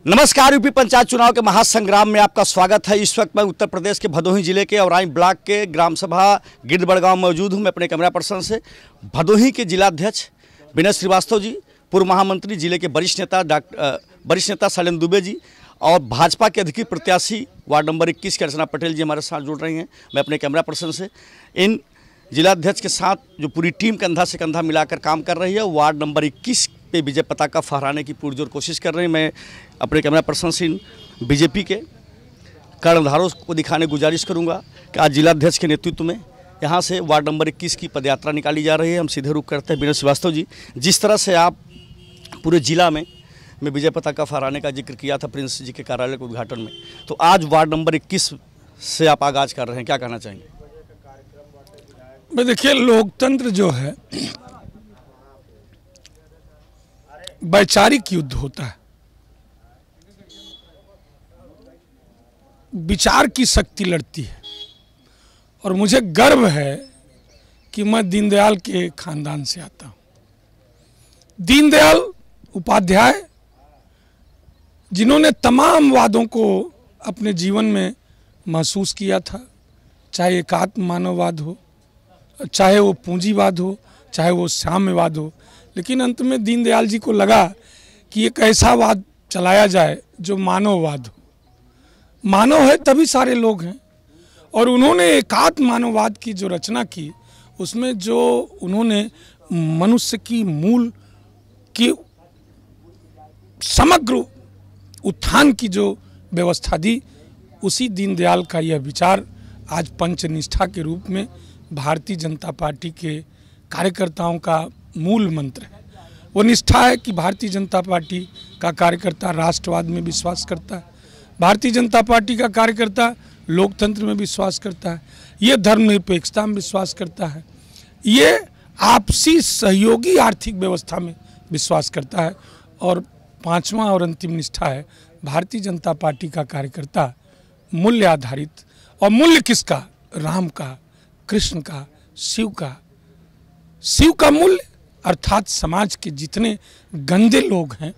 नमस्कार। यूपी पंचायत चुनाव के महासंग्राम में आपका स्वागत है। इस वक्त मैं उत्तर प्रदेश के भदोही जिले के औराई ब्लॉक के ग्राम सभा गिरदबड़गांव मौजूद हूं। मैं अपने कैमरा पर्सन से भदोही के जिलाध्यक्ष विनय श्रीवास्तव जी, पूर्व महामंत्री, जिले के वरिष्ठ नेता शैलेंद्र दुबे जी और भाजपा के अधिकृत प्रत्याशी वार्ड नंबर 21 की अर्चना पटेल जी हमारे साथ जुड़ रही हैं। मैं अपने कैमरा पर्सन से इन जिलाध्यक्ष के साथ जो पूरी टीम कंधा से कंधा मिलाकर काम कर रही है, वार्ड नंबर 21 पे विजय पताका फहराने की पुरजोर कोशिश कर रहे हैं। मैं अपने कैमरा पर्सन से बीजेपी के कर्णधारों को दिखाने गुजारिश करूंगा कि आज जिलाध्यक्ष के नेतृत्व में यहां से वार्ड नंबर 21 की पदयात्रा निकाली जा रही है। हम सीधे रुख करते हैं विनय श्रीवास्तव जी, जिस तरह से आप पूरे जिला में विजय पताका फहराने का जिक्र किया था प्रिंस जी के कार्यालय के उद्घाटन में, तो आज वार्ड नंबर 21 से आप आगाज़ कर रहे हैं, क्या कहना चाहेंगे? देखिए, लोकतंत्र जो है वैचारिक युद्ध होता है। विचार की शक्ति लड़ती है और मुझे गर्व है कि मैं दीनदयाल के खानदान से आता हूं। दीनदयाल उपाध्याय जिन्होंने तमाम वादों को अपने जीवन में महसूस किया था, चाहे एकात्म मानववाद हो, चाहे वो पूंजीवाद हो, चाहे वो साम्यवाद हो, लेकिन अंत में दीनदयाल जी को लगा कि एक ऐसा वाद चलाया जाए जो मानववाद हो। मानव है तभी सारे लोग हैं, और उन्होंने एकात्म मानववाद की जो रचना की, उसमें जो उन्होंने मनुष्य की मूल की समग्र उत्थान की जो व्यवस्था दी, उसी दीनदयाल का यह विचार आज पंचनिष्ठा के रूप में भारतीय जनता पार्टी के कार्यकर्ताओं का मूल मंत्र है। वो निष्ठा है कि भारतीय जनता पार्टी का कार्यकर्ता राष्ट्रवाद में विश्वास करता है, भारतीय जनता पार्टी का कार्यकर्ता लोकतंत्र में विश्वास करता है, ये धर्मनिरपेक्षता में विश्वास करता है, ये आपसी सहयोगी आर्थिक व्यवस्था में विश्वास करता है, और पांचवा और अंतिम निष्ठा है भारतीय जनता पार्टी का कार्यकर्ता मूल्य आधारित। और मूल्य किसका? राम का, कृष्ण का, शिव का मूल्य, अर्थात समाज के जितने गंदे लोग हैं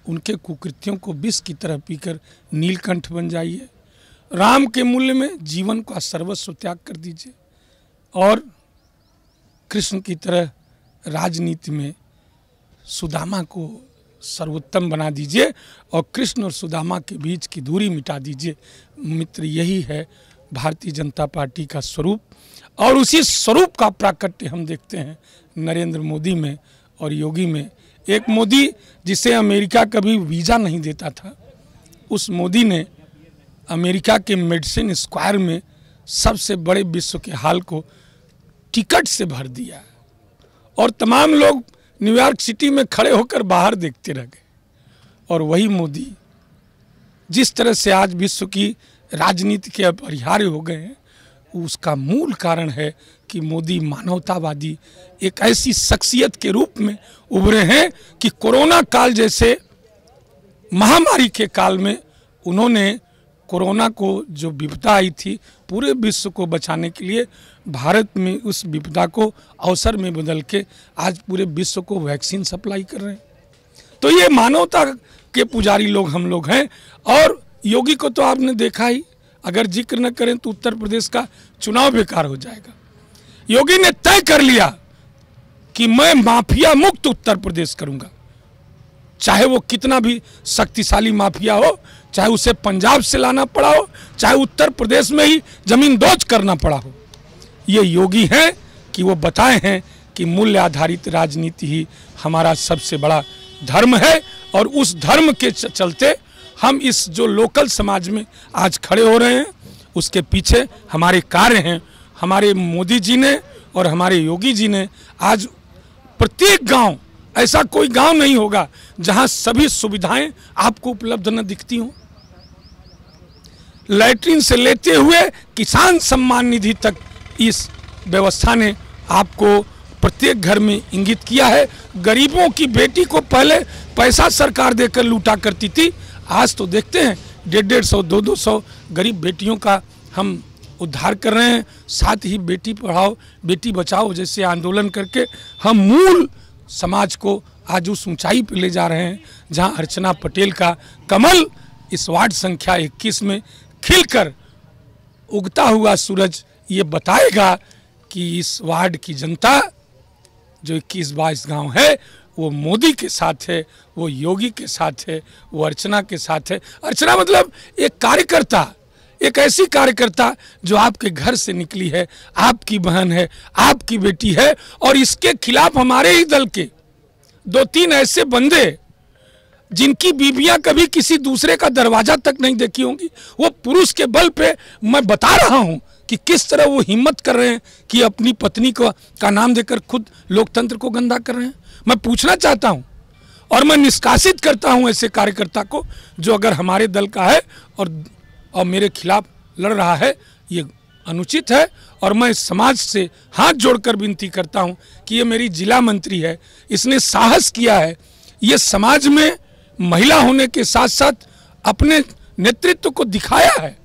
उनके कुकृत्यों को विष की तरह पीकर नीलकंठ बन जाइए। राम के मूल्य में जीवन का सर्वस्व त्याग कर दीजिए, और कृष्ण की तरह राजनीति में सुदामा को सर्वोत्तम बना दीजिए, और कृष्ण और सुदामा के बीच की दूरी मिटा दीजिए। मित्र, यही है भारतीय जनता पार्टी का स्वरूप, और उसी स्वरूप का प्राकट्य हम देखते हैं नरेंद्र मोदी में और योगी में। एक मोदी जिसे अमेरिका कभी वीज़ा नहीं देता था, उस मोदी ने अमेरिका के मेडिसिन स्क्वायर में सबसे बड़े विश्व के हाल को टिकट से भर दिया, और तमाम लोग न्यूयॉर्क सिटी में खड़े होकर बाहर देखते रह गए। और वही मोदी जिस तरह से आज विश्व की राजनीति के अपरिहार्य हो गए हैं, उसका मूल कारण है कि मोदी मानवतावादी एक ऐसी शख्सियत के रूप में उभरे हैं कि कोरोना काल जैसे महामारी के काल में उन्होंने कोरोना को जो विपदा आई थी, पूरे विश्व को बचाने के लिए भारत में उस विपदा को अवसर में बदल के आज पूरे विश्व को वैक्सीन सप्लाई कर रहे हैं। तो ये मानवता के पुजारी लोग हम लोग हैं। और योगी को तो आपने देखा ही, अगर जिक्र न करें तो उत्तर प्रदेश का चुनाव बेकार हो जाएगा। योगी ने तय कर लिया कि मैं माफिया मुक्त उत्तर प्रदेश करूंगा, चाहे वो कितना भी शक्तिशाली माफिया हो, चाहे उसे पंजाब से लाना पड़ा हो, चाहे उत्तर प्रदेश में ही जमीन दोज करना पड़ा हो। ये योगी हैं कि वो बताए हैं कि मूल्य आधारित राजनीति ही हमारा सबसे बड़ा धर्म है, और उस धर्म के चलते हम इस जो लोकल समाज में आज खड़े हो रहे हैं, उसके पीछे हमारे कार्य हैं। हमारे मोदी जी ने और हमारे योगी जी ने आज प्रत्येक गांव, ऐसा कोई गांव नहीं होगा जहां सभी सुविधाएं आपको उपलब्ध न दिखती हों। लैट्रिन से लेते हुए किसान सम्मान निधि तक इस व्यवस्था ने आपको प्रत्येक घर में इंगित किया है। गरीबों की बेटी को पहले पैसा सरकार देकर लूटा करती थी, आज तो देखते हैं 150-150, 200 गरीब बेटियों का हम उद्धार कर रहे हैं। साथ ही बेटी पढ़ाओ बेटी बचाओ जैसे आंदोलन करके हम मूल समाज को आज उस ऊंचाई पर ले जा रहे हैं जहां अर्चना पटेल का कमल इस वार्ड संख्या 21 में खिलकर उगता हुआ सूरज ये बताएगा कि इस वार्ड की जनता जो 21-22 गांव है वो मोदी के साथ है, वो योगी के साथ है, वो अर्चना के साथ है। अर्चना मतलब एक कार्यकर्ता, एक ऐसी कार्यकर्ता जो आपके घर से निकली है, आपकी बहन है, आपकी बेटी है। और इसके खिलाफ हमारे ही दल के 2-3 ऐसे बंदे जिनकी बीबियां कभी किसी दूसरे का दरवाजा तक नहीं देखी होंगी, वो पुरुष के बल पे मैं बता रहा हूं कि किस तरह वो हिम्मत कर रहे हैं कि अपनी पत्नी का नाम देकर खुद लोकतंत्र को गंदा कर रहे हैं। मैं पूछना चाहता हूं और मैं निष्कासित करता हूं ऐसे कार्यकर्ता को जो अगर हमारे दल का है और मेरे खिलाफ लड़ रहा है, ये अनुचित है। और मैं समाज से हाथ जोड़कर विनती करता हूं कि ये मेरी जिला मंत्री है, इसने साहस किया है, ये समाज में महिला होने के साथ साथ अपने नेतृत्व को दिखाया है।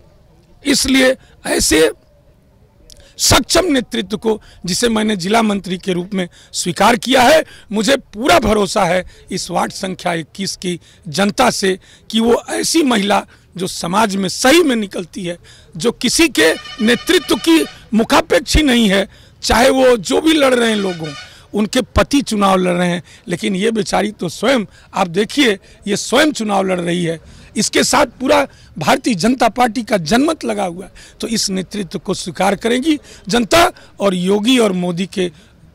इसलिए ऐसे सक्षम नेतृत्व को, जिसे मैंने जिला मंत्री के रूप में स्वीकार किया है, मुझे पूरा भरोसा है इस वार्ड संख्या 21 की जनता से कि वो ऐसी महिला जो समाज में सही में निकलती है, जो किसी के नेतृत्व की मुखापेक्षी नहीं है, चाहे वो जो भी लड़ रहे हैं लोगों, उनके पति चुनाव लड़ रहे हैं, लेकिन ये बेचारी तो स्वयं, आप देखिए, ये स्वयं चुनाव लड़ रही है। इसके साथ पूरा भारतीय जनता पार्टी का जनमत लगा हुआ है। तो इस नेतृत्व को स्वीकार करेंगी जनता और योगी और मोदी के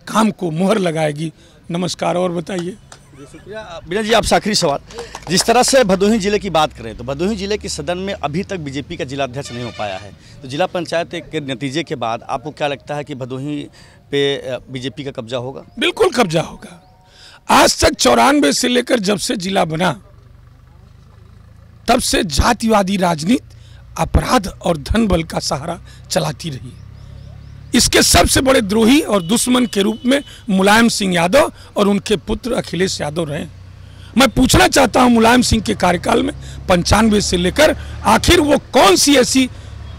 काम को मुहर लगाएगी। नमस्कार। और बताइए। शुक्रिया। बीना जी, आपसे आखिरी सवाल, जिस तरह से भदोही जिले की बात करें तो भदोही जिले के सदन में अभी तक बीजेपी का जिला अध्यक्ष नहीं हो पाया है, तो जिला पंचायत के नतीजे के बाद आपको क्या लगता है कि भदोही पे बीजेपी का कब्जा होगा? बिल्कुल कब्जा होगा। आज तक 94 से लेकर जब से जिला बना तब से जातिवादी राजनीति अपराध और धन बल का सहारा चलाती रही। इसके सबसे बड़े द्रोही और दुश्मन के रूप में मुलायम सिंह यादव और उनके पुत्र अखिलेश यादव रहे। मैं पूछना चाहता हूं, मुलायम सिंह के कार्यकाल में 95 से लेकर आखिर वो कौन सी ऐसी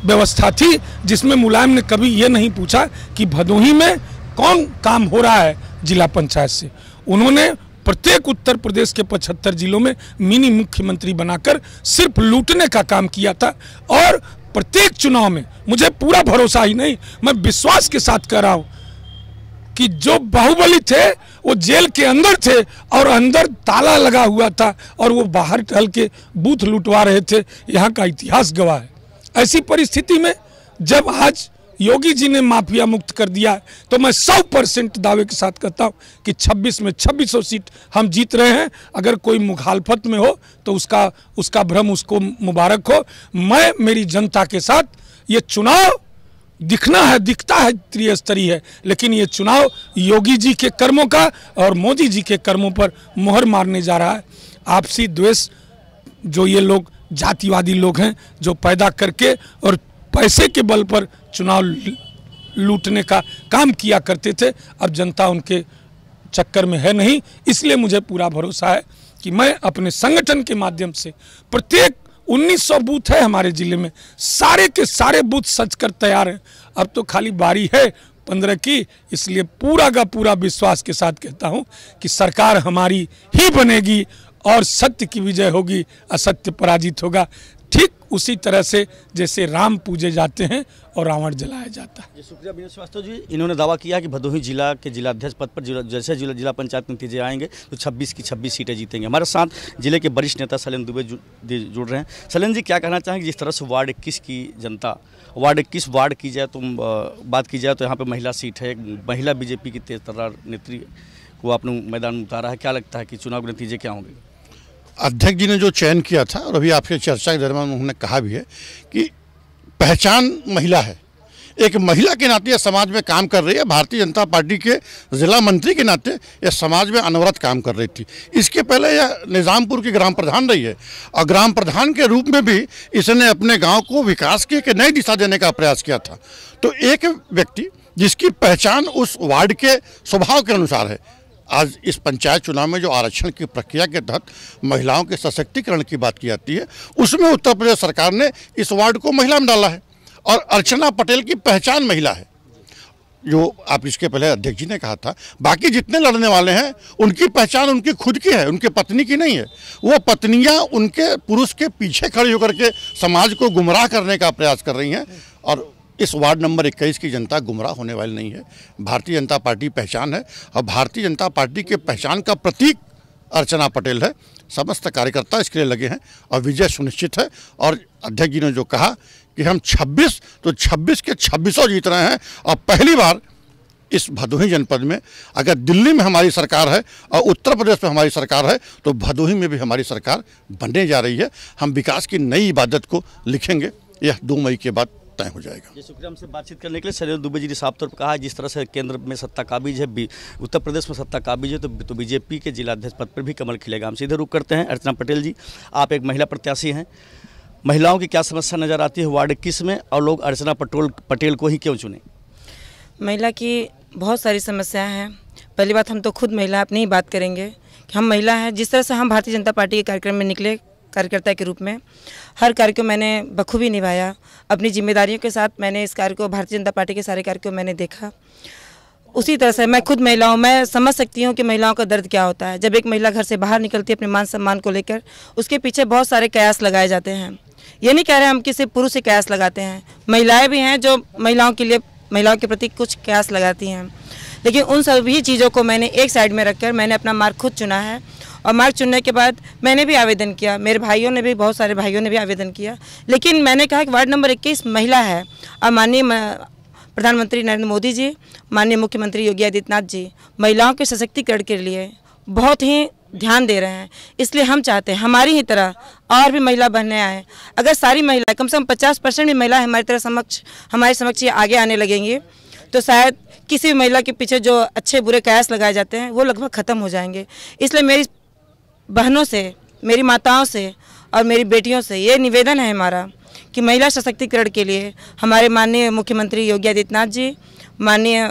व्यवस्था थी जिसमें मुलायम ने कभी ये नहीं पूछा कि भदोही में कौन काम हो रहा है जिला पंचायत से। उन्होंने प्रत्येक उत्तर प्रदेश के 75 जिलों में मिनी मुख्यमंत्री बनाकर सिर्फ लूटने का काम किया था। और प्रत्येक चुनाव में, मुझे पूरा भरोसा ही नहीं, मैं विश्वास के साथ कह रहा हूं कि जो बाहुबली थे वो जेल के अंदर थे और अंदर ताला लगा हुआ था और वो बाहर टहल के बूथ लुटवा रहे थे। यहाँ का इतिहास गवाह है। ऐसी परिस्थिति में जब आज योगी जी ने माफिया मुक्त कर दिया तो मैं 100% दावे के साथ कहता हूं कि 26 में 2600 सीट हम जीत रहे हैं। अगर कोई मुखालफत में हो तो उसका भ्रम उसको मुबारक हो। मैं मेरी जनता के साथ, ये चुनाव दिखता है त्रिस्तरीय है, लेकिन ये चुनाव योगी जी के कर्मों का और मोदी जी के कर्मों पर मोहर मारने जा रहा है। आपसी द्वेष जो ये लोग जातिवादी लोग हैं जो पैदा करके और पैसे के बल पर चुनाव लूटने का काम किया करते थे, अब जनता उनके चक्कर में है नहीं। इसलिए मुझे पूरा भरोसा है कि मैं अपने संगठन के माध्यम से प्रत्येक 1900 बूथ है हमारे जिले में, सारे के सारे बूथ सज कर तैयार हैं। अब तो खाली बारी है 15 की। इसलिए पूरा का पूरा विश्वास के साथ कहता हूं कि सरकार हमारी ही बनेगी और सत्य की विजय होगी, असत्य पराजित होगा। ठीक उसी तरह से जैसे राम पूजे जाते हैं और रावण जलाया जाता है। शुक्रिया बीना श्रीवास्तव जी। इन्होंने दावा किया कि भदोही जिला के जिलाध्यक्ष पद पर जैसे जिला पंचायत नतीजे आएंगे तो 26 की 26 सीटें जीतेंगे। हमारे साथ जिले के वरिष्ठ नेता शैलेंद्र दुबे जुड़ रहे हैं। शैलेंद्र जी, क्या कहना चाहेंगे जिस तरह से वार्ड 21 की जनता, वार्ड 21 वार्ड की जाए तो बात की जाए तो यहाँ पर महिला सीट है, महिला बीजेपी की तेज तर्रार नेत्री को आपने मैदान में उतारा है। क्या लगता है कि चुनाव के नतीजे क्या होंगे? अध्यक्ष जी ने जो चयन किया था और अभी आपके चर्चा के दरमियान उन्होंने कहा भी है कि पहचान महिला है। एक महिला के नाते यह समाज में काम कर रही है। भारतीय जनता पार्टी के जिला मंत्री के नाते यह समाज में अनवरत काम कर रही थी। इसके पहले यह निज़ामपुर की ग्राम प्रधान रही है और ग्राम प्रधान के रूप में भी इसने अपने गांव को विकास की एक नई दिशा देने का प्रयास किया था। तो एक व्यक्ति जिसकी पहचान उस वार्ड के स्वभाव के अनुसार है, आज इस पंचायत चुनाव में जो आरक्षण की प्रक्रिया के तहत महिलाओं के सशक्तिकरण की बात की जाती है, उसमें उत्तर प्रदेश सरकार ने इस वार्ड को महिला में डाला है और अर्चना पटेल की पहचान महिला है। जो आप इसके पहले अध्यक्ष जी ने कहा था, बाकी जितने लड़ने वाले हैं उनकी पहचान उनकी खुद की है, उनके पत्नी की नहीं है। वो पत्नियां उनके पुरुष के पीछे खड़ी होकर के समाज को गुमराह करने का प्रयास कर रही हैं। और इस वार्ड नंबर 21 की जनता गुमराह होने वाली नहीं है। भारतीय जनता पार्टी पहचान है और भारतीय जनता पार्टी के पहचान का प्रतीक अर्चना पटेल है। समस्त कार्यकर्ता इसके लिए लगे हैं और विजय सुनिश्चित है। और अध्यक्ष जी ने जो कहा कि हम 26 के 26 जीत रहे हैं और पहली बार इस भदोही जनपद में, अगर दिल्ली में हमारी सरकार है और उत्तर प्रदेश में हमारी सरकार है तो भदोही में भी हमारी सरकार बनने जा रही है। हम विकास की नई इबादत को लिखेंगे, यह 2 मई के बाद तय हो जाएगा। जी शुक्रिया हमसे बातचीत करने के लिए। शैलेंद्र दुबे जी ने साफ तौर पर कहा जिस तरह से केंद्र में सत्ता काबिज है, उत्तर प्रदेश में सत्ता काबिज है तो बीजेपी के जिलाध्यक्ष पद पर भी कमल खिलेगा। हम सीधे रुख करते हैं। अर्चना पटेल जी, आप एक महिला प्रत्याशी हैं, महिलाओं की क्या समस्या नज़र आती है वार्ड 21 में और लोग अर्चना पटेल को ही क्यों चुने? महिला की बहुत सारी समस्याएं हैं। पहली बात, हम तो खुद महिला अपनी ही बात करेंगे कि हम महिला हैं। जिस तरह से हम भारतीय जनता पार्टी के कार्यक्रम में निकले कार्यकर्ता के रूप में, हर कार्य को मैंने बखूबी निभाया। अपनी जिम्मेदारियों के साथ मैंने इस कार्य को, भारतीय जनता पार्टी के सारे कार्य को मैंने देखा। उसी तरह से मैं खुद महिला हूँ, मैं समझ सकती हूँ कि महिलाओं का दर्द क्या होता है। जब एक महिला घर से बाहर निकलती है अपने मान सम्मान को लेकर, उसके पीछे बहुत सारे कयास लगाए जाते हैं। ये नहीं कह रहे हम किसी पुरुष से कयास लगाते हैं, महिलाएं भी हैं जो महिलाओं के लिए, महिलाओं के प्रति कुछ कयास लगाती हैं। लेकिन उन सभी चीज़ों को मैंने एक साइड में रखकर मैंने अपना मार्ग खुद चुना है। और मार्ग चुनने के बाद मैंने भी आवेदन किया, मेरे भाइयों ने भी, बहुत सारे भाइयों ने भी आवेदन किया। लेकिन मैंने कहा कि वार्ड नंबर 21 महिला है और माननीय प्रधानमंत्री नरेंद्र मोदी जी, माननीय मुख्यमंत्री योगी आदित्यनाथ जी महिलाओं के सशक्तिकरण के लिए बहुत ही ध्यान दे रहे हैं। इसलिए हम चाहते हैं हमारी ही तरह और भी महिला बनने आए। अगर सारी महिलाएं, कम से कम 50% भी महिला हमारे समक्ष ये आगे आने लगेंगी तो शायद किसी भी महिला के पीछे जो अच्छे बुरे कयास लगाए जाते हैं वो लगभग ख़त्म हो जाएंगे। इसलिए मेरी बहनों से, मेरी माताओं से और मेरी बेटियों से ये निवेदन है हमारा कि महिला सशक्तिकरण के लिए हमारे माननीय मुख्यमंत्री योगी आदित्यनाथ जी, माननीय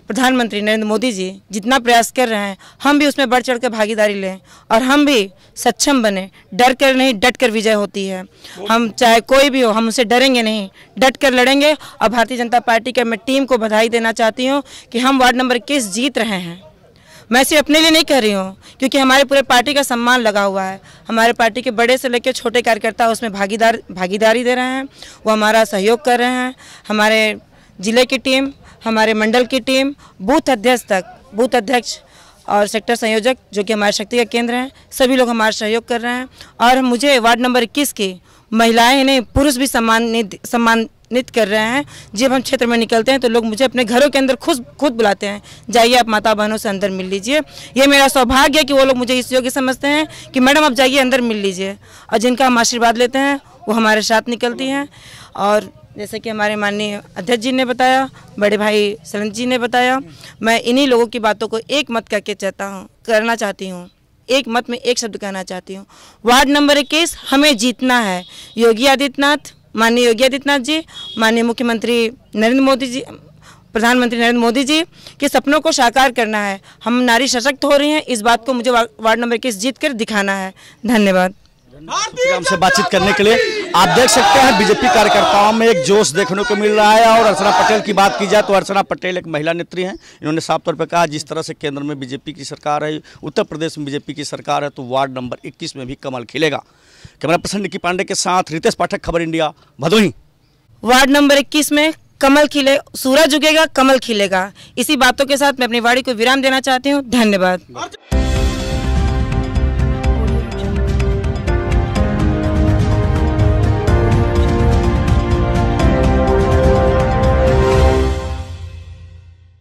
प्रधानमंत्री नरेंद्र मोदी जी जितना प्रयास कर रहे हैं, हम भी उसमें बढ़ चढ़ कर भागीदारी लें और हम भी सक्षम बने। डर कर नहीं, डट कर विजय होती है। हम चाहे कोई भी हो, हम उससे डरेंगे नहीं, डट कर लड़ेंगे। और भारतीय जनता पार्टी के मैं टीम को बधाई देना चाहती हूँ कि हम वार्ड नंबर 21 जीत रहे हैं। मैं सिर्फ अपने लिए नहीं कह रही हूँ, क्योंकि हमारे पूरे पार्टी का सम्मान लगा हुआ है। हमारे पार्टी के बड़े से लेकर छोटे कार्यकर्ता उसमें भागीदारी दे रहे हैं, वो हमारा सहयोग कर रहे हैं। हमारे जिले की टीम, हमारे मंडल की टीम, बूथ अध्यक्ष तक, बूथ अध्यक्ष और सेक्टर संयोजक जो कि हमारे शक्ति का केंद्र हैं, सभी लोग हमारा सहयोग कर रहे हैं। और मुझे वार्ड नंबर 21 की महिलाएं नहीं, पुरुष भी सम्मानित कर रहे हैं। जब हम क्षेत्र में निकलते हैं तो लोग मुझे अपने घरों के अंदर खुद बुलाते हैं, जाइए आप माता बहनों से अंदर मिल लीजिए। ये मेरा सौभाग्य है कि वो लोग मुझे इस योग्य समझते हैं कि मैडम आप जाइए अंदर मिल लीजिए। और जिनका हम आशीर्वाद लेते हैं वो हमारे साथ निकलती हैं। और जैसे कि हमारे माननीय अध्यक्ष जी ने बताया, बड़े भाई शैलेंद्र जी ने बताया, मैं इन्हीं लोगों की बातों को एक मत करना चाहती हूँ। एक मत में एक शब्द कहना चाहती हूँ, वार्ड नंबर 21 हमें जीतना है। योगी आदित्यनाथ, माननीय योगी आदित्यनाथ जी, माननीय मुख्यमंत्री नरेंद्र मोदी जी, प्रधानमंत्री नरेंद्र मोदी जी के सपनों को साकार करना है। हम नारी सशक्त हो रही हैं, इस बात को मुझे वार्ड नंबर 21 जीत कर दिखाना है। धन्यवाद। हमसे बातचीत करने के लिए आप देख सकते हैं बीजेपी कार्यकर्ताओं में एक जोश देखने को मिल रहा है। और अर्चना पटेल की बात की जाए तो अर्चना पटेल एक महिला नेत्री हैं। इन्होंने साफ तौर पर कहा जिस तरह से केंद्र में बीजेपी की सरकार है, उत्तर प्रदेश में बीजेपी की सरकार है, तो वार्ड नंबर 21 में भी कमल खिलेगा। कैमरा पर्सन निकी पांडे के साथ रितेश पाठक, खबर इंडिया, भदोही। वार्ड नंबर 21 में कमल खिले, सूरज उगेगा, कमल खिलेगा। इसी बातों के साथ मैं अपनी वाणी को विराम देना चाहती हूँ। धन्यवाद।